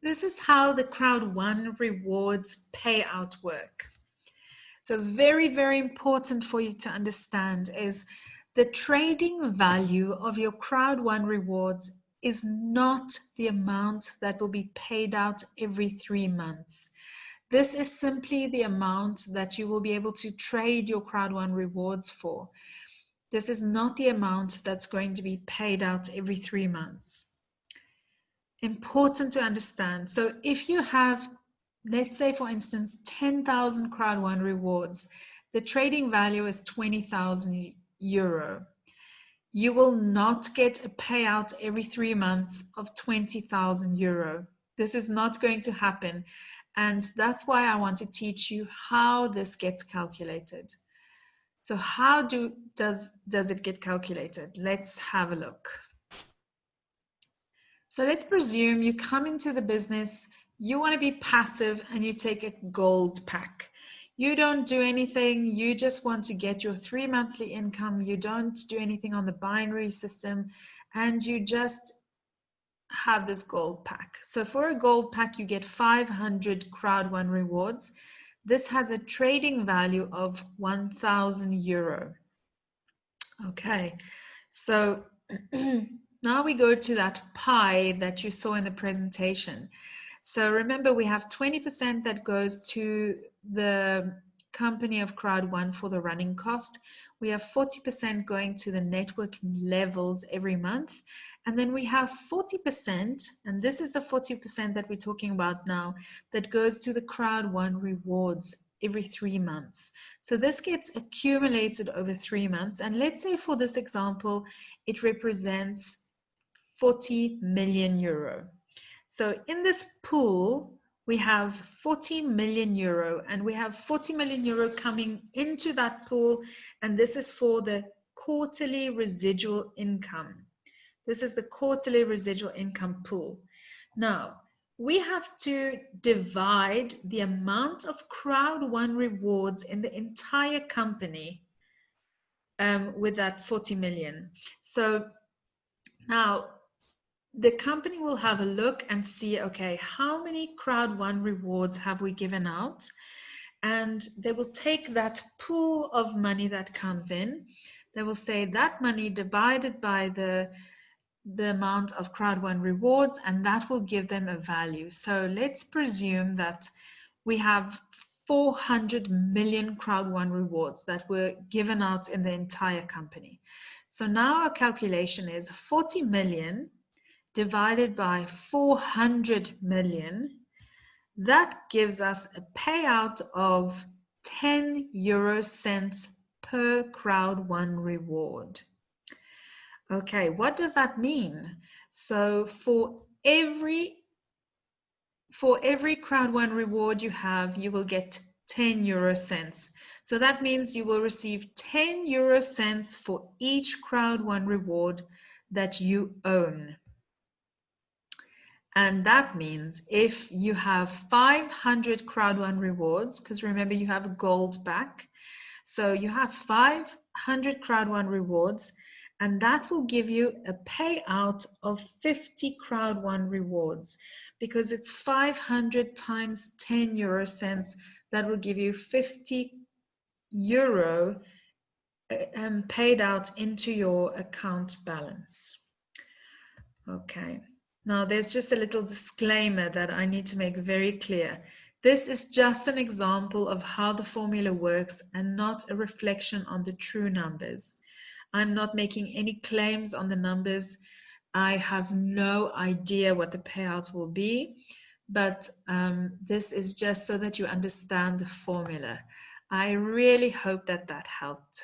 This is how the Crowd1 rewards payout work. So very, very important for you to understand is the trading value of your Crowd1 rewards is not the amount that will be paid out every 3 months. This is simply the amount that you will be able to trade your Crowd1 rewards for. This is not the amount that's going to be paid out every 3 months. Important to understand. So if you have, let's say for instance, 10,000 Crowd1 rewards, the trading value is 20,000 euro. You will not get a payout every 3 months of 20,000 euro. This is not going to happen. And that's why I want to teach you how this gets calculated. So how does it get calculated? Let's have a look. So let's presume you come into the business, you want to be passive and you take a gold pack. You don't do anything, you just want to get your 3 monthly income, you don't do anything on the binary system, and you just have this gold pack. So for a gold pack, you get 500 Crowd1 rewards. This has a trading value of 1,000 euro. Okay, so now we go to that pie that you saw in the presentation. So remember, we have 20% that goes to the company of Crowd1 for the running cost. We have 40% going to the networking levels every month. And then we have 40%, and this is the 40% that we're talking about now, that goes to the Crowd1 rewards every 3 months. So this gets accumulated over 3 months. And let's say for this example, it represents 40 million euro. So in this pool, we have 40 million euro, and we have 40 million euro coming into that pool. And this is for the quarterly residual income. This is the quarterly residual income pool. Now, we have to divide the amount of Crowd1 rewards in the entire company with that 40 million. So now the company will have a look and see, okay, how many Crowd1 rewards have we given out? And they will take that pool of money that comes in. They will say that money divided by the amount of Crowd1 rewards, and that will give them a value. So let's presume that we have 400 million Crowd1 rewards that were given out in the entire company. So now our calculation is 40 million divided by 400 million. That gives us a payout of 10 euro cents per Crowd1 reward. Okay, what does that mean? So for every Crowd1 reward you have, you will get 10 euro cents. So that means you will receive 10 euro cents for each Crowd1 reward that you own. And that means if you have 500 Crowd1 rewards, because remember you have a gold back, so you have 500 Crowd1 rewards, and that will give you a payout of 50 Crowd1 rewards, because it's 500 times 10 euro cents. That will give you 50 euro paid out into your account balance. Okay. Now, there's just a little disclaimer that I need to make very clear. This is just an example of how the formula works and not a reflection on the true numbers. I'm not making any claims on the numbers. I have no idea what the payout will be, but this is just so that you understand the formula. I really hope that that helped.